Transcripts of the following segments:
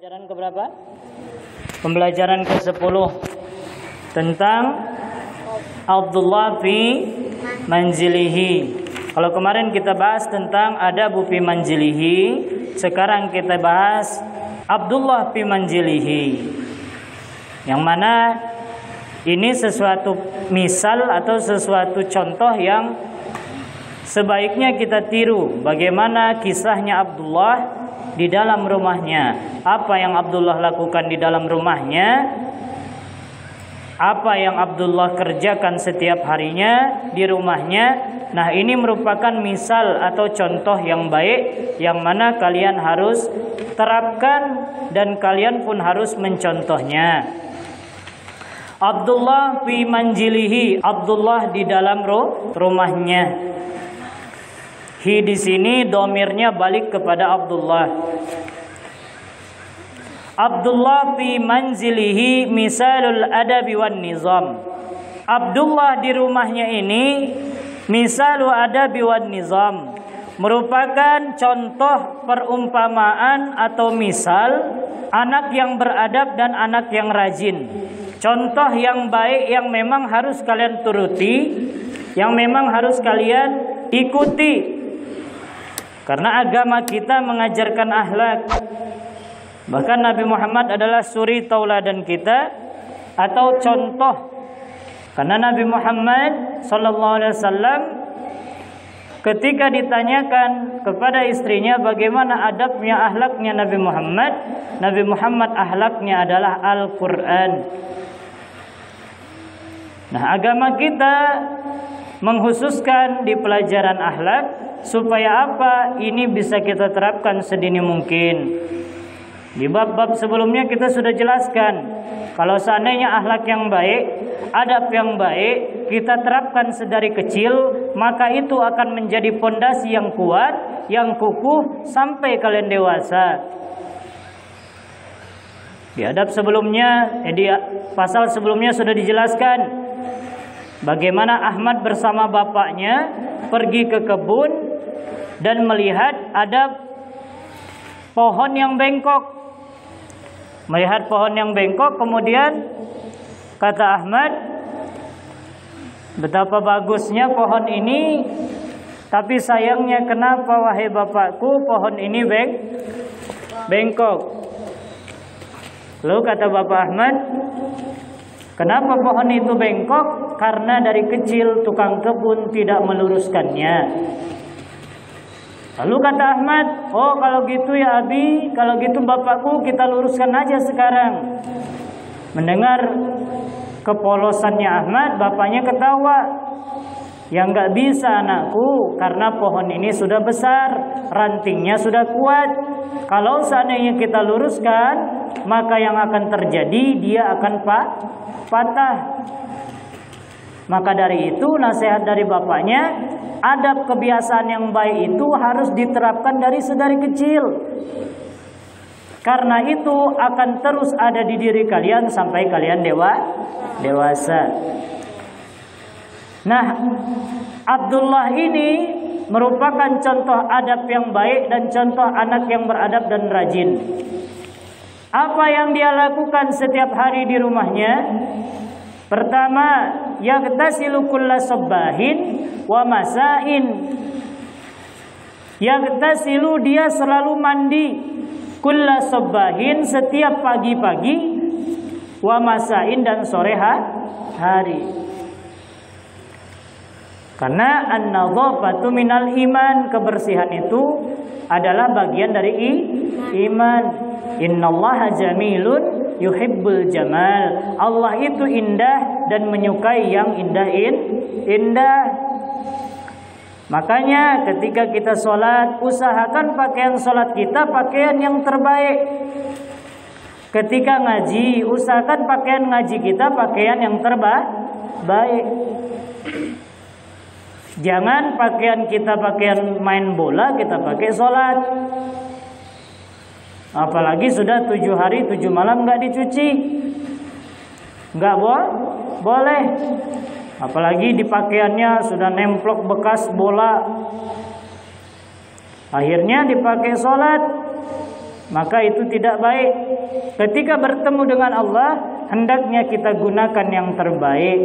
Pembelajaran keberapa? Pembelajaran ke-10 tentang Abdullah fi manzilihi. Kalau kemarin kita bahas tentang adabu fi manzilihi, sekarang kita bahas Abdullah fi manzilihi. Yang mana ini sesuatu misal atau sesuatu contoh yang sebaiknya kita tiru. Bagaimana kisahnya Abdullah di dalam rumahnya, apa yang Abdullah lakukan di dalam rumahnya, apa yang Abdullah kerjakan setiap harinya di rumahnya. Nah, ini merupakan misal atau contoh yang baik yang mana kalian harus terapkan dan kalian pun harus mencontohnya. Abdullah fi manzilihi, Abdullah di dalam rumahnya. Hi di sini domirnya balik kepada Abdullah. Abdullah fi manzilihi misalul adabi wan nizam. Abdullah di rumahnya ini misalul adabi wan nizam, merupakan contoh perumpamaan atau misal anak yang beradab dan anak yang rajin. Contoh yang baik yang memang harus kalian turuti, yang memang harus kalian ikuti. Karena agama kita mengajarkan akhlak. Bahkan Nabi Muhammad adalah suri tauladan kita atau contoh. Karena Nabi Muhammad SAW ketika ditanyakan kepada istrinya bagaimana adabnya, akhlaknya Nabi Muhammad akhlaknya adalah Al-Quran. Nah, agama kita mengkhususkan di pelajaran akhlak supaya apa? Ini bisa kita terapkan sedini mungkin. Di bab-bab sebelumnya kita sudah jelaskan, kalau seandainya akhlak yang baik, adab yang baik kita terapkan sedari kecil, maka itu akan menjadi pondasi yang kuat, yang kukuh sampai kalian dewasa. Di adab sebelumnya, di pasal sebelumnya sudah dijelaskan bagaimana Ahmad bersama bapaknya pergi ke kebun dan melihat ada pohon yang bengkok. Melihat pohon yang bengkok, kemudian kata Ahmad, betapa bagusnya pohon ini, tapi sayangnya kenapa wahai bapakku pohon ini bengkok. Lalu kata Bapak Ahmad, kenapa pohon itu bengkok? Karena dari kecil tukang kebun tidak meluruskannya. Lalu kata Ahmad, oh kalau gitu ya Abi, kalau gitu bapakku kita luruskan aja sekarang. Mendengar kepolosannya Ahmad, bapaknya ketawa. Ya nggak bisa anakku, karena pohon ini sudah besar, rantingnya sudah kuat. Kalau seandainya kita luruskan, maka yang akan terjadi dia akan patah. Maka dari itu nasihat dari bapaknya, adab kebiasaan yang baik itu harus diterapkan dari sedari kecil. Karena itu akan terus ada di diri kalian sampai kalian dewasa. Nah, Abdullah ini merupakan contoh adab yang baik dan contoh anak yang beradab dan rajin. Apa yang dia lakukan setiap hari di rumahnya? Pertama, yaghtasilu kulla sabbahin wa masain. Yaghtasilu, dia selalu mandi, kulla sabbahin, setiap pagi-pagi, wa masain, dan sore hari. Karena an-nadhafatu minal iman, kebersihan itu adalah bagian dari iman. Innallaha jamilun yuhibbul jamal. Allah itu indah dan menyukai yang indah. Makanya ketika kita sholat, usahakan pakaian sholat kita pakaian yang terbaik. Ketika ngaji, usahakan pakaian ngaji kita pakaian yang terbaik. Jangan pakaian kita pakaian main bola, kita pakai sholat. Apalagi sudah 7 hari 7 malam nggak dicuci, nggak boleh. Apalagi di pakaiannya sudah nemplok bekas bola. Akhirnya dipakai sholat. maka itu tidak baik. Ketika bertemu dengan Allah, hendaknya kita gunakan yang terbaik.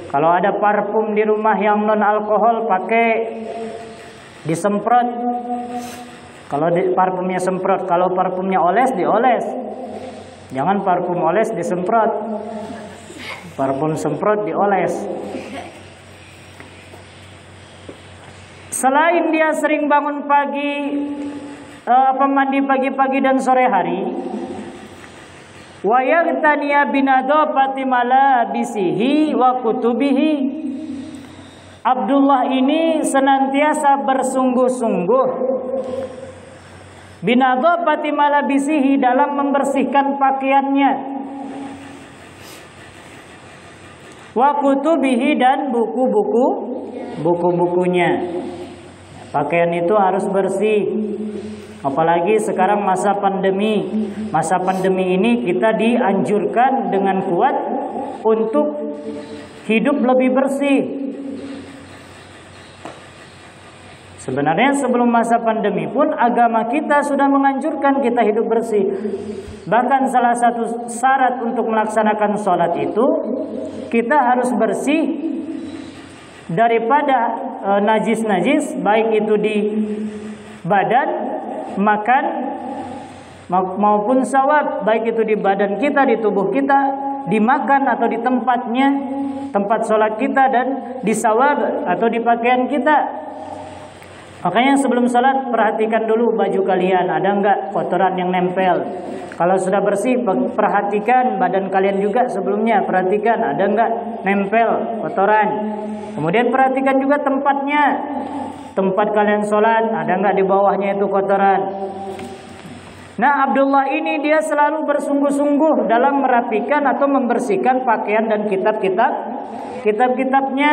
Kalau ada parfum di rumah yang non alkohol, pakai disemprot. Kalau parfumnya semprot, kalau parfumnya oles, dioles. Jangan parfum oles disemprot. Parfum semprot dioles. Selain dia sering bangun pagi, mandi pagi-pagi dan sore hari, wa yaghtaniya binadhafati malabisihi wa kutubihi. Abdullah ini senantiasa bersungguh-sungguh binadhafati malabisihi, dalam membersihkan pakaiannya, wa kutubihi, dan buku-bukunya. Pakaian itu harus bersih. Apalagi sekarang masa pandemi. Masa pandemi ini kita dianjurkan dengan kuat untuk hidup lebih bersih. Sebenarnya sebelum masa pandemi pun agama kita sudah menganjurkan kita hidup bersih. Bahkan salah satu syarat untuk melaksanakan sholat itu, kita harus bersih daripada najis-najis, baik itu di badan, makan, maupun sawab, baik itu di badan kita, di tubuh kita, dimakan atau di tempatnya, tempat sholat kita, dan di sawab atau di pakaian kita. Makanya sebelum sholat perhatikan dulu baju kalian, ada enggak kotoran yang nempel. Kalau sudah bersih, perhatikan badan kalian juga sebelumnya, perhatikan ada enggak nempel kotoran. Kemudian perhatikan juga tempatnya, tempat kalian sholat, ada enggak di bawahnya itu kotoran. Nah, Abdullah ini dia selalu bersungguh-sungguh dalam merapikan atau membersihkan pakaian dan kitab-kitabnya.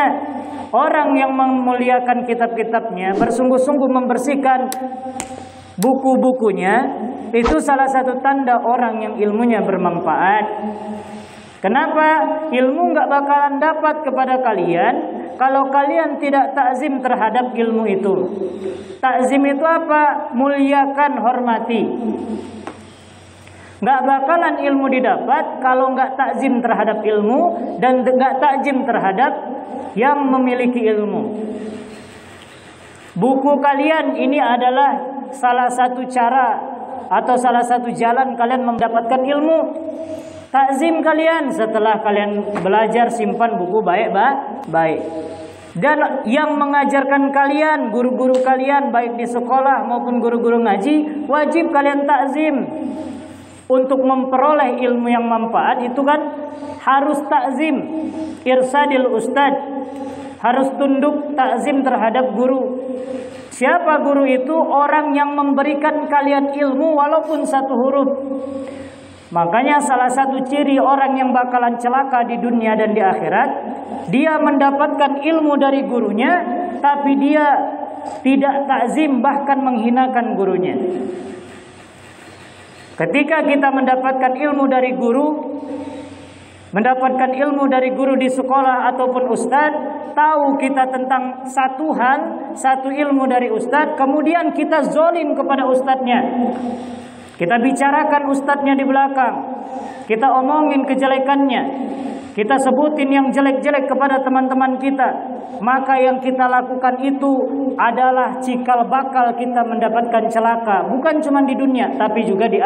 Orang yang memuliakan kitab-kitabnya, bersungguh-sungguh membersihkan buku-bukunya, itu salah satu tanda orang yang ilmunya bermanfaat. Kenapa? Ilmu nggak bakalan dapat kepada kalian kalau kalian tidak takzim terhadap ilmu itu. Takzim itu apa? Muliakan, hormati. Nggak bakalan ilmu didapat kalau nggak takzim terhadap ilmu dan nggak takzim terhadap yang memiliki ilmu. Buku kalian ini adalah salah satu cara atau salah satu jalan kalian mendapatkan ilmu. Takzim kalian setelah kalian belajar, simpan buku baik-baik. Dan yang mengajarkan kalian, guru-guru kalian baik di sekolah maupun guru-guru ngaji, wajib kalian takzim. Untuk memperoleh ilmu yang manfaat itu kan harus takzim, irsadil ustad, harus tunduk takzim terhadap guru. Siapa guru itu? Orang yang memberikan kalian ilmu walaupun satu huruf. Makanya salah satu ciri orang yang bakalan celaka di dunia dan di akhirat, dia mendapatkan ilmu dari gurunya, tapi dia tidak takzim, bahkan menghinakan gurunya. Ketika kita mendapatkan ilmu dari guru, mendapatkan ilmu dari guru di sekolah ataupun ustadz, tahu kita tentang satu hal, satu ilmu dari ustadz, kemudian kita zolim kepada ustadznya. Kita bicarakan ustadznya di belakang, kita omongin kejelekannya, kita sebutin yang jelek-jelek kepada teman-teman kita, maka yang kita lakukan itu adalah cikal bakal kita mendapatkan celaka, bukan cuma di dunia tapi juga di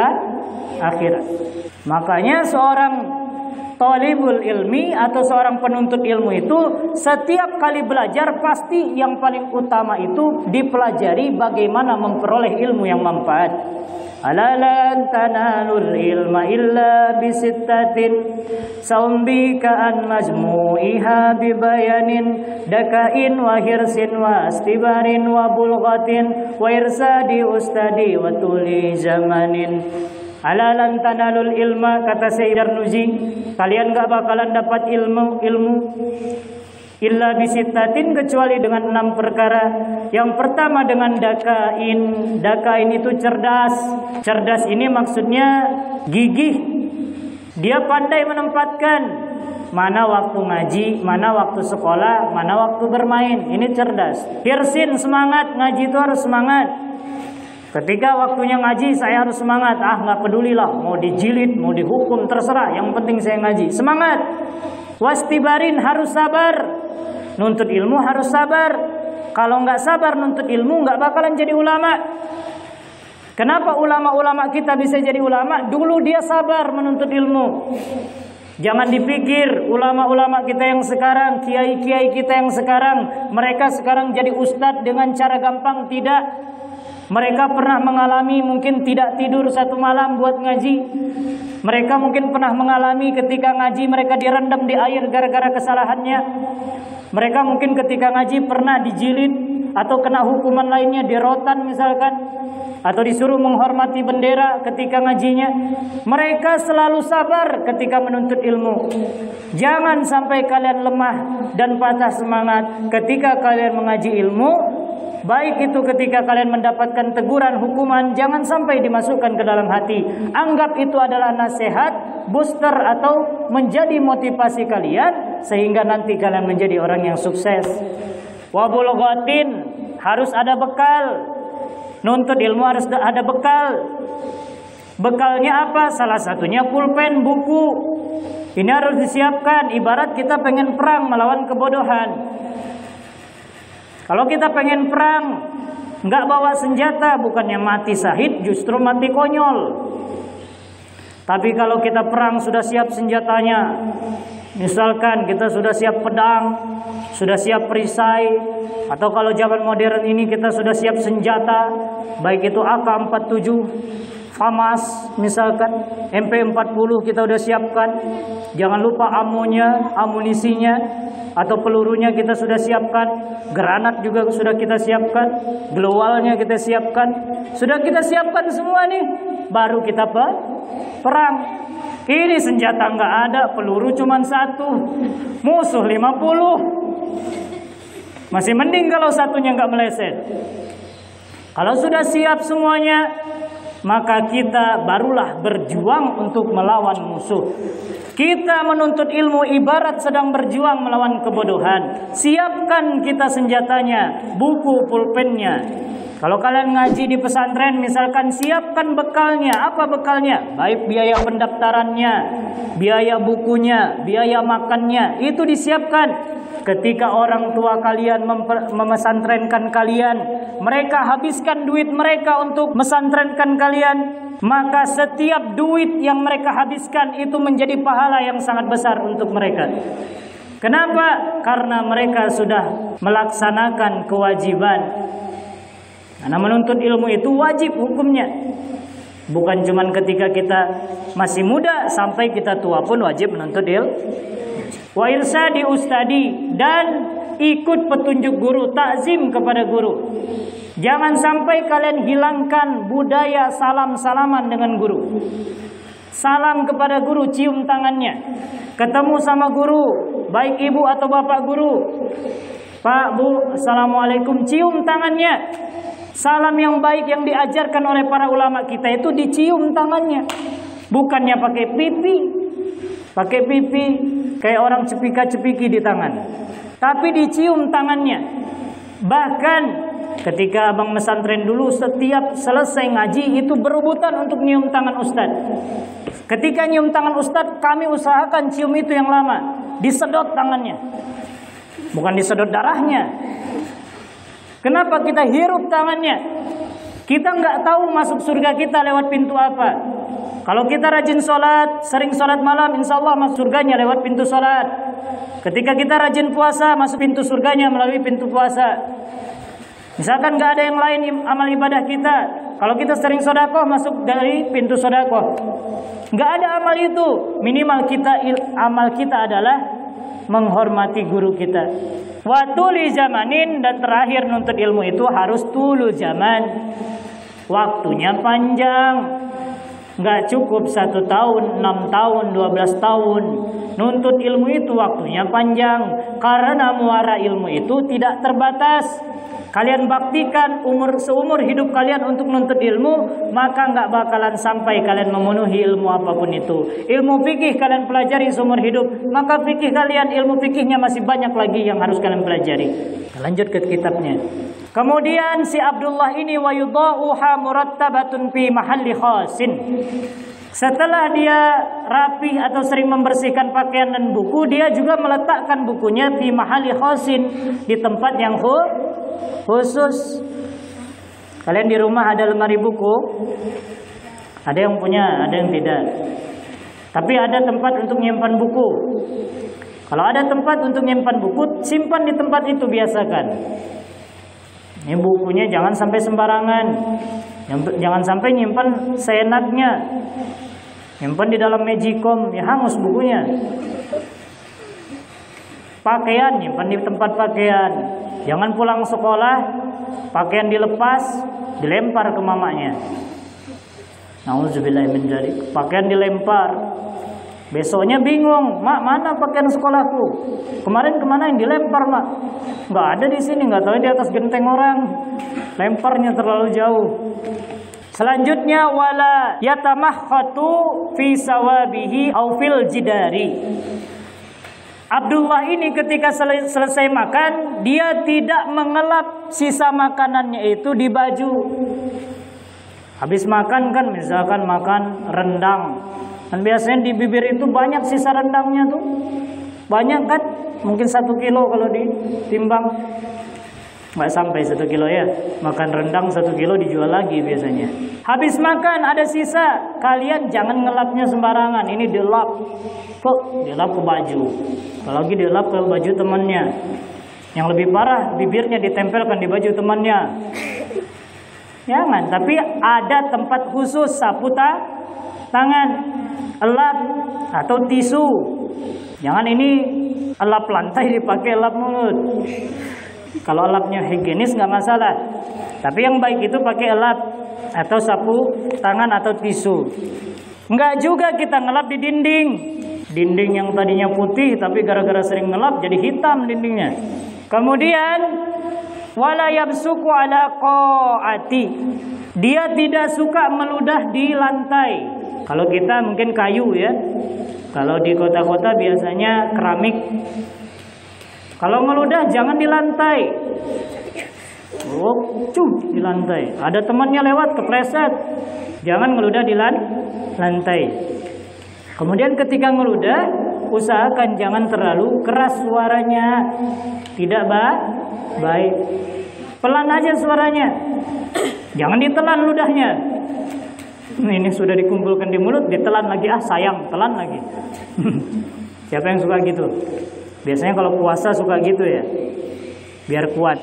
akhirat. Makanya seorang talibul ilmi atau seorang penuntut ilmu itu setiap kali belajar pasti yang paling utama itu dipelajari bagaimana memperoleh ilmu yang manfaat. Ala lan tanalul ilma illa bisittatin saumbika an majmu'iha bibayanin dakain wa hirsin wa astibarin wa bulghatin wa irsadi ustadi wa tuli zamanin. Ala lan tanalul ilma, kata Syekh Darnuji, kalian gak bakalan dapat ilmu illa bisittatin, kecuali dengan 6 perkara. Yang pertama dengan dakain. Dakain itu cerdas. Cerdas ini maksudnya gigih. Dia pandai menempatkan mana waktu ngaji, mana waktu sekolah, mana waktu bermain. Ini cerdas. Hirsin, semangat. Ngaji itu harus semangat. Ketika waktunya ngaji, saya harus semangat. Nggak pedulilah, mau dijilid, mau dihukum, terserah. Yang penting saya ngaji. Semangat. Wastibarin, harus sabar. Nuntut ilmu harus sabar. Kalau nggak sabar nuntut ilmu, nggak bakalan jadi ulama. Kenapa ulama-ulama kita bisa jadi ulama? Dulu dia sabar menuntut ilmu. Jangan dipikir ulama-ulama kita yang sekarang, kiai-kiai kita yang sekarang, mereka sekarang jadi ustadz dengan cara gampang. Tidak. Mereka pernah mengalami mungkin tidak tidur satu malam buat ngaji. Mereka mungkin pernah mengalami ketika ngaji mereka direndam di air gara-gara kesalahannya. Mereka mungkin ketika ngaji pernah dijilid atau kena hukuman lainnya, dirotan misalkan, atau disuruh menghormati bendera ketika ngajinya. Mereka selalu sabar ketika menuntut ilmu. Jangan sampai kalian lemah dan patah semangat ketika kalian mengaji ilmu. Baik itu ketika kalian mendapatkan teguran, hukuman, jangan sampai dimasukkan ke dalam hati. Anggap itu adalah nasihat, booster atau menjadi motivasi kalian sehingga nanti kalian menjadi orang yang sukses. Wabulghatin, harus ada bekal. Nuntut ilmu harus ada bekal. Bekalnya apa? Salah satunya pulpen, buku. Ini harus disiapkan. Ibarat kita pengen perang melawan kebodohan. Kalau kita pengen perang, nggak bawa senjata, bukannya mati syahid, justru mati konyol. Tapi kalau kita perang sudah siap senjatanya, misalkan kita sudah siap pedang, sudah siap perisai, atau kalau zaman modern ini kita sudah siap senjata, baik itu AK-47, FAMAS misalkan, MP40 kita udah siapkan. Jangan lupa amunisinya atau pelurunya kita sudah siapkan. Granat juga sudah kita siapkan. Glowalnya kita siapkan. Sudah kita siapkan semua nih. Baru kita perang. Ini senjata nggak ada, peluru cuma 1, musuh 50. Masih mending kalau satunya nggak meleset. Kalau sudah siap semuanya, maka kita barulah berjuang untuk melawan musuh. Kita menuntut ilmu ibarat sedang berjuang melawan kebodohan. Siapkan kita senjatanya, buku, pulpennya. Kalau kalian ngaji di pesantren misalkan, siapkan bekalnya. Apa bekalnya? Baik biaya pendaftarannya, biaya bukunya, biaya makannya, itu disiapkan. Ketika orang tua kalian memesantrenkan kalian, mereka habiskan duit mereka untuk mesantrenkan kalian, maka setiap duit yang mereka habiskan itu menjadi pahala yang sangat besar untuk mereka. Kenapa? Karena mereka sudah melaksanakan kewajiban. Karena menuntut ilmu itu wajib hukumnya. Bukan cuma ketika kita masih muda, sampai kita tua pun wajib menuntut ilmu. Wa irsadi ustadi, dan ikut petunjuk guru, takzim kepada guru. Jangan sampai kalian hilangkan budaya salam-salaman dengan guru. Salam kepada guru, cium tangannya. Ketemu sama guru, baik ibu atau bapak guru, Pak, Bu, assalamualaikum, cium tangannya. Salam yang baik yang diajarkan oleh para ulama kita itu dicium tangannya. Bukannya pakai pipi. Pakai pipi kayak orang cepika-cepiki di tangan. Tapi dicium tangannya. Bahkan ketika abang mesantren dulu, setiap selesai ngaji itu berebutan untuk nyium tangan ustadz. Ketika nyium tangan ustadz, kami usahakan cium itu yang lama. Disedot tangannya. Bukan disedot darahnya. Kenapa kita hirup tangannya? Kita nggak tahu masuk surga kita lewat pintu apa. Kalau kita rajin sholat, sering sholat malam, insya Allah masuk surganya lewat pintu sholat. Ketika kita rajin puasa, masuk pintu surganya melalui pintu puasa. Misalkan nggak ada yang lain amal ibadah kita, kalau kita sering sodakoh, masuk dari pintu sodakoh. Nggak ada amal itu. Minimal amal kita adalah menghormati guru kita. Wa tuli zamanin, dan terakhir nuntut ilmu itu harus tulu zaman. Waktunya panjang. Nggak cukup 1 tahun, 6 tahun, 12 tahun. Nuntut ilmu itu waktunya panjang. Karena muara ilmu itu tidak terbatas. kalian baktikan seumur hidup kalian untuk menuntut ilmu, maka nggak bakalan sampai kalian memenuhi ilmu apapun itu. Ilmu fikih kalian pelajari seumur hidup, maka fikih kalian, ilmu fikihnya masih banyak lagi yang harus kalian pelajari. Lanjut ke kitabnya. Kemudian si Abdullah ini wa yudha'uha murattabatun fi mahalli khasin. Setelah dia rapih atau sering membersihkan pakaian dan buku, dia juga meletakkan bukunya di mahalli khasin, di tempat yang khusus. Kalian di rumah ada lemari buku? Ada yang punya, ada yang tidak. Tapi ada tempat untuk menyimpan buku. Kalau ada tempat untuk menyimpan buku, simpan di tempat itu, biasakan. Ini bukunya jangan sampai sembarangan. Jangan sampai nyimpan seenaknya. Nyimpan di dalam magicom, ya hangus bukunya. Pakaian nyimpan di tempat pakaian. Jangan pulang sekolah pakaian dilepas, dilempar ke mamanya. Nauzubillah min dzalik. Pakaian dilempar. Besoknya bingung, "Mak, mana pakaian sekolahku? Kemarin kemana yang dilempar, Mak?" "Nggak ada di sini, nggak tahu di atas genteng orang. Lemparnya terlalu jauh." Selanjutnya wala yatamahkhatu fi sawabihi au fil jidari. Abdullah ini ketika selesai makan, dia tidak mengelap sisa makanannya itu di baju. Habis makan kan, misalkan makan rendang, dan biasanya di bibir itu banyak sisa rendangnya tuh. Banyak kan? Mungkin 1 kilo kalau ditimbang. Nggak sampai 1 kilo ya. Makan rendang 1 kilo dijual lagi biasanya. Habis makan ada sisa, kalian jangan ngelapnya sembarangan. Ini dilap ke baju. Apalagi dilap ke baju temannya. Yang lebih parah, bibirnya ditempelkan di baju temannya. Jangan, tapi ada tempat khusus, sapu tangan, elap atau tisu. Jangan ini elap lantai dipakai elap mulut. Kalau elapnya higienis nggak masalah. Tapi yang baik itu pakai elap atau sapu tangan atau tisu. Nggak juga kita ngelap di dinding. Dinding yang tadinya putih tapi gara-gara sering ngelap jadi hitam dindingnya. Kemudian wala yabsuku ala qa'ati. Dia tidak suka meludah di lantai. Kalau kita mungkin kayu ya. Kalau di kota-kota biasanya keramik. Kalau meludah jangan di lantai. Di lantai. Ada temannya lewat kepleset. Jangan ngeludah di lantai. Kemudian ketika ngeludah, usahakan jangan terlalu keras suaranya. Tidak baik. Pelan aja suaranya. Jangan ditelan ludahnya. Ini sudah dikumpulkan di mulut, ditelan lagi. Sayang, telan lagi. Siapa yang suka gitu? Biasanya kalau puasa suka gitu ya. Biar kuat.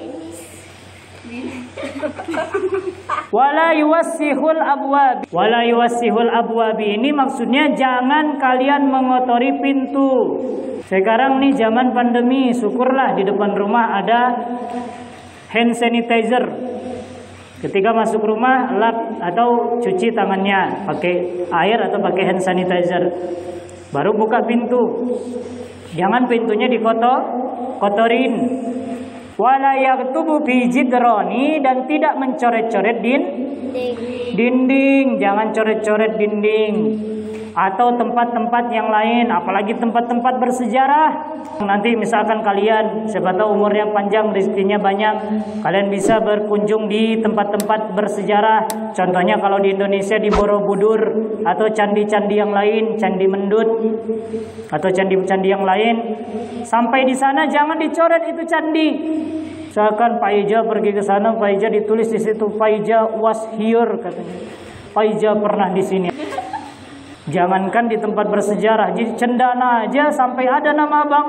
Wala yuwassihul abwab. Wala yuwassihul abwab ini maksudnya jangan kalian mengotori pintu. Sekarang nih zaman pandemi, syukurlah di depan rumah ada hand sanitizer. Ketika masuk rumah, lap atau cuci tangannya pakai air atau pakai hand sanitizer. Baru buka pintu. Jangan pintunya kotorin. Wala yaktubu fi jidrani, dan tidak mencoret-coret dinding. Jangan coret-coret dinding atau tempat-tempat yang lain, apalagi tempat-tempat bersejarah. Nanti misalkan kalian siapa tahu umurnya panjang, rezekinya banyak, kalian bisa berkunjung di tempat-tempat bersejarah. Contohnya kalau di Indonesia di Borobudur atau candi-candi yang lain, Candi Mendut atau candi-candi yang lain. Sampai di sana jangan dicoret itu candi. Misalkan Pak Ija pergi ke sana, Pak Ija ditulis di situ Pak Ija was here katanya. Pak Ija pernah di sini. Jangankan di tempat bersejarah, di Cendana aja sampai ada nama abang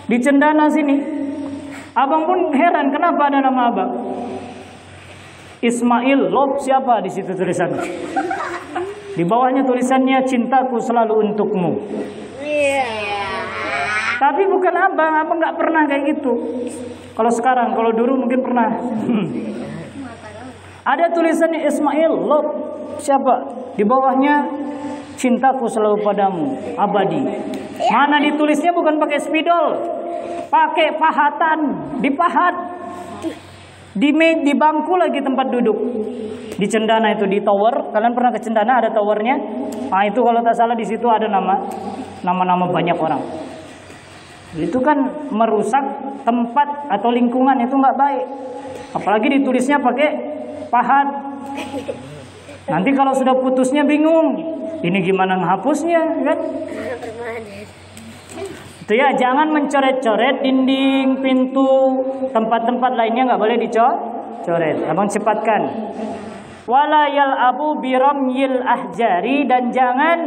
di Cendana sini. Abang pun heran kenapa ada nama abang. Ismail Lob siapa di situ tulisannya. Di bawahnya tulisannya cintaku selalu untukmu. Tapi bukan abang nggak pernah kayak gitu. Kalau sekarang, kalau dulu mungkin pernah. Ada tulisannya Ismail Lob siapa? Di bawahnya cintaku selalu padamu, abadi. Mana ditulisnya bukan pakai spidol, pakai pahatan, dipahat. Di bangku lagi tempat duduk. Di Cendana itu, di tower. Kalian pernah ke Cendana, ada towernya? Nah itu kalau tak salah di situ ada nama-nama banyak orang. Itu kan merusak tempat atau lingkungan, itu nggak baik. Apalagi ditulisnya pakai pahat. Nanti kalau sudah putusnya bingung. Ini gimana menghapusnya, kan? Itu ya, jangan mencoret-coret dinding, pintu, tempat-tempat lainnya nggak boleh dicoret. Abang cepatkan. Wala yal'abu biramyil ahjari, dan jangan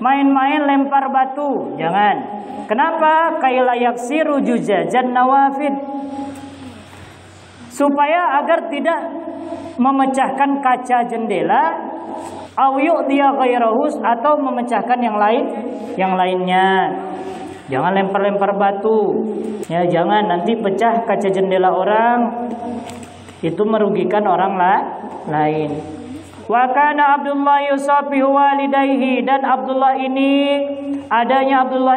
main-main lempar batu, jangan. Kenapa? Kaila yaksiru jujajan nawafid. Supaya agar tidak memecahkan kaca jendela, au yu'tiya ghairahus, atau memecahkan yang lainnya. Jangan lempar-lempar batu. Ya, jangan nanti pecah kaca jendela orang. Itu merugikan orang lain. Wa kana Abdullah yusafihu walidayhi, dan Abdullah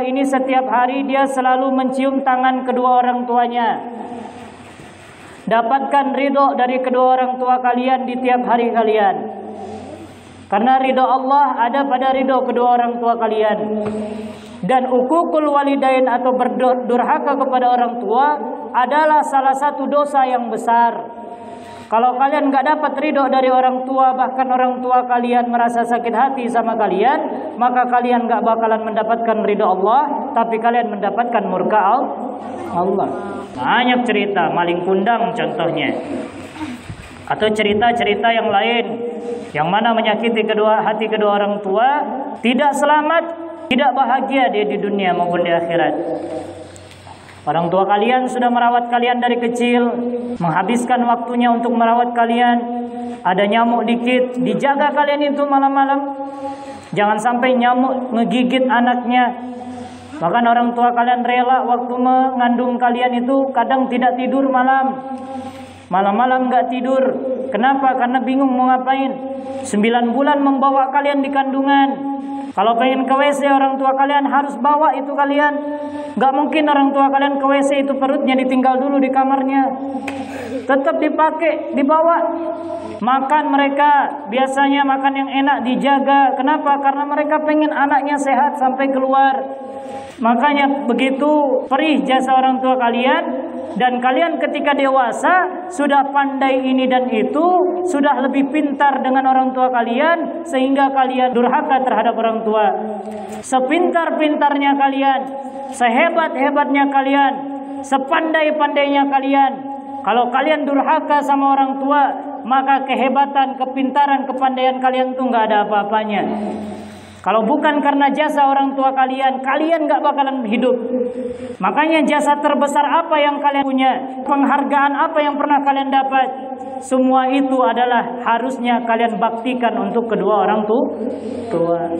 ini setiap hari dia selalu mencium tangan kedua orang tuanya. Dapatkan ridho dari kedua orang tua kalian di tiap hari kalian. Karena ridho Allah ada pada ridho kedua orang tua kalian. Dan ukukul walidain atau berdurhaka kepada orang tua adalah salah satu dosa yang besar. Kalau kalian nggak dapat ridho dari orang tua, bahkan orang tua kalian merasa sakit hati sama kalian, maka kalian nggak bakalan mendapatkan ridho Allah, tapi kalian mendapatkan murka Allah. Banyak cerita maling kundang contohnya, atau cerita-cerita yang lain yang mana menyakiti hati kedua orang tua, tidak selamat, tidak bahagia dia di dunia maupun di akhirat. Orang tua kalian sudah merawat kalian dari kecil, menghabiskan waktunya untuk merawat kalian. Ada nyamuk dikit, dijaga kalian itu malam-malam. Jangan sampai nyamuk ngegigit anaknya. Bahkan orang tua kalian rela waktu mengandung kalian itu kadang tidak tidur malam. Malam-malam nggak tidur. Kenapa? Karena bingung mau ngapain. 9 bulan membawa kalian di kandungan. Kalau pengen ke WC orang tua kalian harus bawa itu kalian. Gak mungkin orang tua kalian ke WC itu perutnya ditinggal dulu di kamarnya. Tetap dipakai, dibawa. Makan mereka biasanya makan yang enak dijaga. Kenapa? Karena mereka pengen anaknya sehat sampai keluar. Makanya begitu perih jasa orang tua kalian. Dan kalian ketika dewasa sudah pandai ini dan itu, sudah lebih pintar dengan orang tua kalian, sehingga kalian durhaka terhadap orang tua. Sepintar-pintarnya kalian, sehebat-hebatnya kalian, sepandai-pandainya kalian, kalau kalian durhaka sama orang tua, maka kehebatan, kepintaran, kepandaian kalian tuh nggak ada apa-apanya. Kalau bukan karena jasa orang tua kalian, kalian gak bakalan hidup. Makanya jasa terbesar apa yang kalian punya, penghargaan apa yang pernah kalian dapat, semua itu adalah harusnya kalian baktikan untuk kedua orang tua.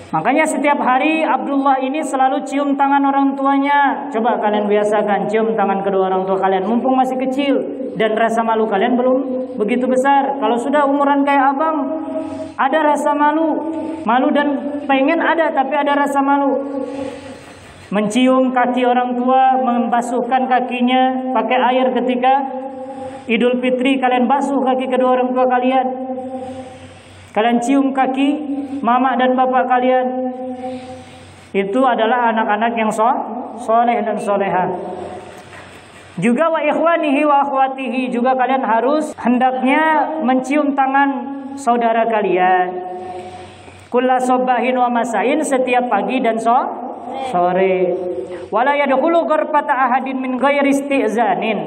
Makanya setiap hari Abdullah ini selalu cium tangan orang tuanya. Coba kalian biasakan cium tangan kedua orang tua kalian, mumpung masih kecil dan rasa malu kalian belum begitu besar. Kalau sudah umuran kayak abang, ada rasa malu dan pengen ada, tapi ada rasa malu. Mencium kaki orang tua, membasuhkan kakinya pakai air ketika Idul Fitri, kalian basuh kaki kedua orang tua kalian. Kalian cium kaki mama dan bapak kalian. Itu adalah anak-anak yang soleh dan soleha. Juga wa ikhwanihi wa akhwatihi, juga kalian harus hendaknya mencium tangan saudara kalian. Kulla sobahin wa masain, setiap pagi dan sore. Wala yadkhulu ghurfata ahadin min ghairi isti'zanin,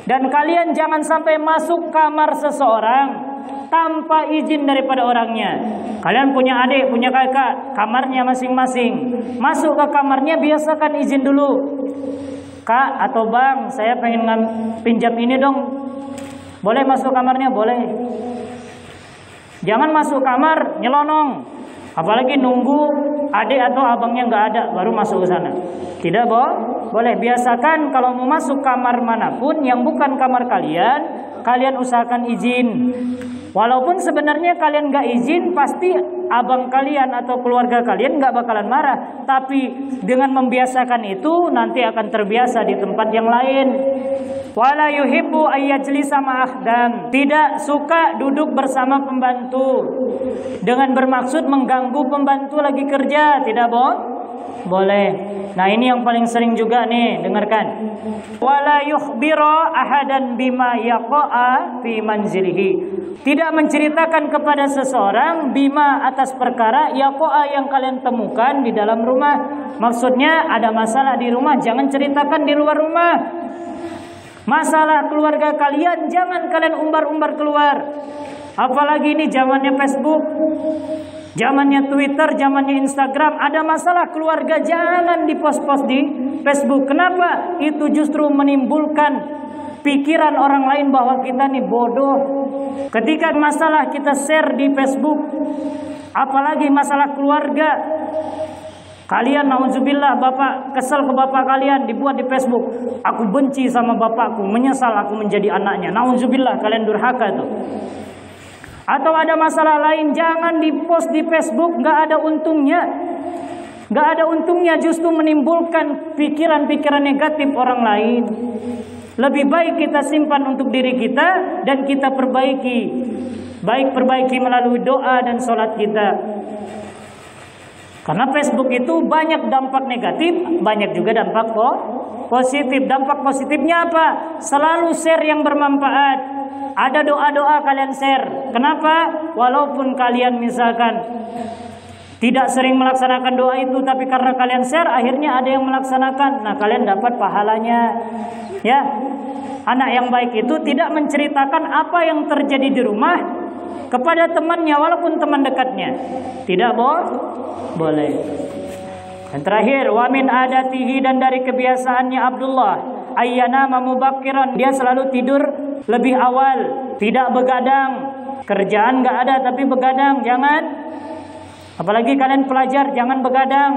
dan kalian jangan sampai masuk kamar seseorang tanpa izin daripada orangnya. Kalian punya adik, punya kakak, kamarnya masing-masing. Masuk ke kamarnya biasakan izin dulu. Kak atau bang, saya pengen pinjam ini dong. Boleh masuk kamarnya? Boleh. Jangan masuk kamar nyelonong. Apalagi nunggu adik atau abangnya nggak ada baru masuk ke sana. Tidak boleh. Biasakan kalau mau masuk kamar manapun yang bukan kamar kalian, kalian usahakan izin. Walaupun sebenarnya kalian nggak izin, pasti abang kalian atau keluarga kalian nggak bakalan marah. Tapi dengan membiasakan itu, nanti akan terbiasa di tempat yang lain. Wala yuhibbu yuhibbu ayyajlisa ma'ahdam, tidak suka duduk bersama pembantu dengan bermaksud mengganggu pembantu lagi kerja, tidak boleh. Nah, ini yang paling sering juga nih, dengarkan. Wala yukhbira ahadan bima yaqa'a fi manzilihi, tidak menceritakan kepada seseorang bima atas perkara yaqa'a yang kalian temukan di dalam rumah. Maksudnya ada masalah di rumah, jangan ceritakan di luar rumah. Masalah keluarga kalian jangan kalian umbar-umbar keluar. Apalagi ini zamannya Facebook, zamannya Twitter, zamannya Instagram. Ada masalah keluarga jangan dipost-post di Facebook. Kenapa? Itu justru menimbulkan pikiran orang lain bahwa kita nih bodoh. Ketika masalah kita share di Facebook, apalagi masalah keluarga, kalian nauzubillah, bapak kesel ke bapak kalian, dibuat di Facebook, aku benci sama bapakku, menyesal aku menjadi anaknya. Nauzubillah, kalian durhaka tuh. Atau ada masalah lain, jangan dipost di Facebook, nggak ada untungnya. Nggak ada untungnya, justru menimbulkan pikiran-pikiran negatif orang lain. Lebih baik kita simpan untuk diri kita dan kita perbaiki. Baik perbaiki melalui doa dan sholat kita. Karena Facebook itu banyak dampak negatif, banyak juga dampak positif. Dampak positifnya apa? Selalu share yang bermanfaat. Ada doa-doa kalian share. Kenapa? Walaupun kalian misalkan tidak sering melaksanakan doa itu, tapi karena kalian share, akhirnya ada yang melaksanakan. Nah, kalian dapat pahalanya. Ya, anak yang baik itu tidak menceritakan apa yang terjadi di rumah kepada temannya, walaupun teman dekatnya. Tidak boleh. Dan terakhir, wa min adatihi, dan dari kebiasaannya Abdullah, ayyana mubakkiran, dia selalu tidur lebih awal, tidak begadang. Kerjaan nggak ada tapi begadang, jangan. Apalagi kalian pelajar, jangan begadang.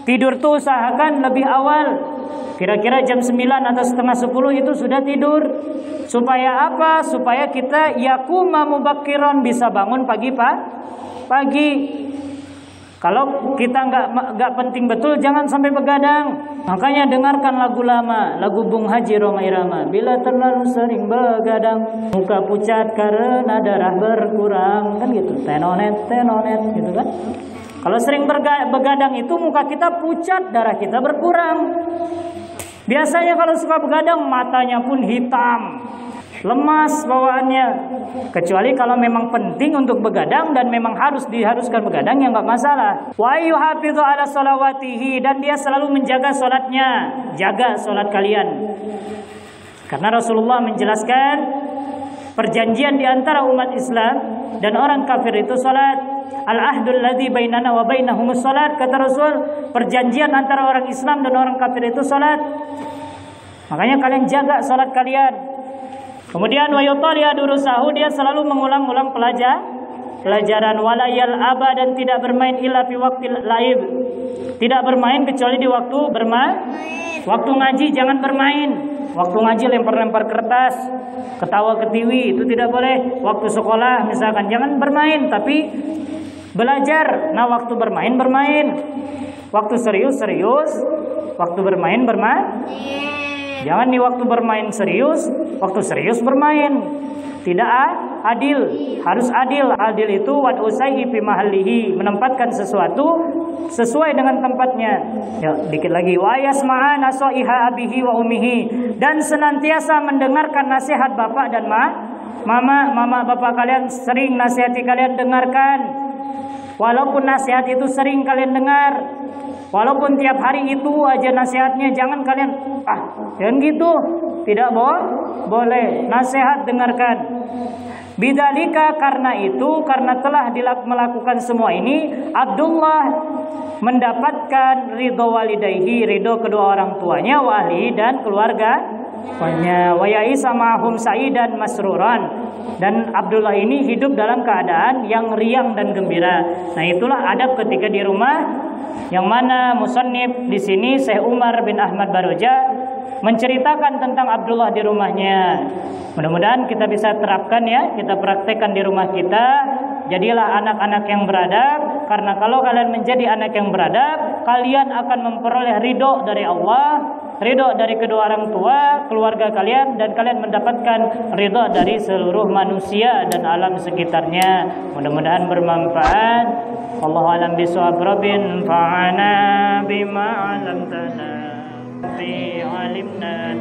Tidur tuh usahakan lebih awal. Kira-kira jam 9 atau setengah 10 itu sudah tidur. Supaya apa? Supaya kita yakuma mubakkiran, bisa bangun pagi. Kalau kita nggak penting betul, jangan sampai begadang. Makanya dengarkan lagu lama, lagu Bung Haji Roma Irama. Bila terlalu sering begadang, muka pucat karena darah berkurang, kan gitu. Tenonet gitu kan. Kalau sering begadang itu muka kita pucat, darah kita berkurang. Biasanya kalau suka begadang matanya pun hitam, lemas bawaannya. Kecuali kalau memang penting untuk begadang dan memang diharuskan begadang, ya nggak masalah. Wa yuhafizu ala salawatihi, dan dia selalu menjaga salatnya. Jaga salat kalian. Karena Rasulullah menjelaskan perjanjian di antara umat Islam dan orang kafir itu salat. Al-ahdul ladzi bainana wa bainahumus salat, kata Rasul, perjanjian antara orang Islam dan orang kafir itu salat. Makanya kalian jaga salat kalian. Kemudian wa yutali'a durusahu, dia selalu mengulang-ulang pelajaran. Walayal aba, dan tidak bermain illa fi waqtil laib, tidak bermain kecuali di waktu bermain. Waktu ngaji jangan bermain. Waktu ngaji lempar-lempar kertas, ketawa ketiwi, itu tidak boleh. Waktu sekolah misalkan jangan bermain, tapi belajar. Nah, waktu bermain. Waktu serius, waktu bermain. Jangan di waktu bermain serius, waktu serius bermain. Tidak adil, harus adil. Adil itu wad'usaihi fi mahallihi, menempatkan sesuatu sesuai dengan tempatnya. Ya, dikit lagi. Wa yasma'a nasaiha abihi wa ummihi, dan senantiasa mendengarkan nasihat bapak dan mama bapak kalian sering nasihati kalian, dengarkan. Walaupun nasihat itu sering kalian dengar, walaupun tiap hari itu aja nasihatnya, jangan kalian jangan gitu. Tidak boleh. Nasihat dengarkan. Bidzalika, karena telah melakukan semua ini, Abdullah mendapatkan ridho walidayhi, ridho kedua orang tuanya, wa ahli, dan keluarga. Wa ya'isa ma'hum sa'idan masruran, dan Abdullah ini hidup dalam keadaan yang riang dan gembira. Nah, itulah adab ketika di rumah, yang mana musannif di sini Syekh Umar bin Ahmad Baroja menceritakan tentang Abdullah di rumahnya. Mudah-mudahan kita bisa terapkan, ya, kita praktekkan di rumah kita. Jadilah anak-anak yang beradab, karena kalau kalian menjadi anak yang beradab, kalian akan memperoleh ridho dari Allah, ridho dari kedua orang tua, keluarga kalian, dan kalian mendapatkan ridho dari seluruh manusia dan alam sekitarnya. Mudah-mudahan bermanfaat. Wallahu a'lam bishawab. Rabbin fa'ana bima 'allamtana fi 'alimna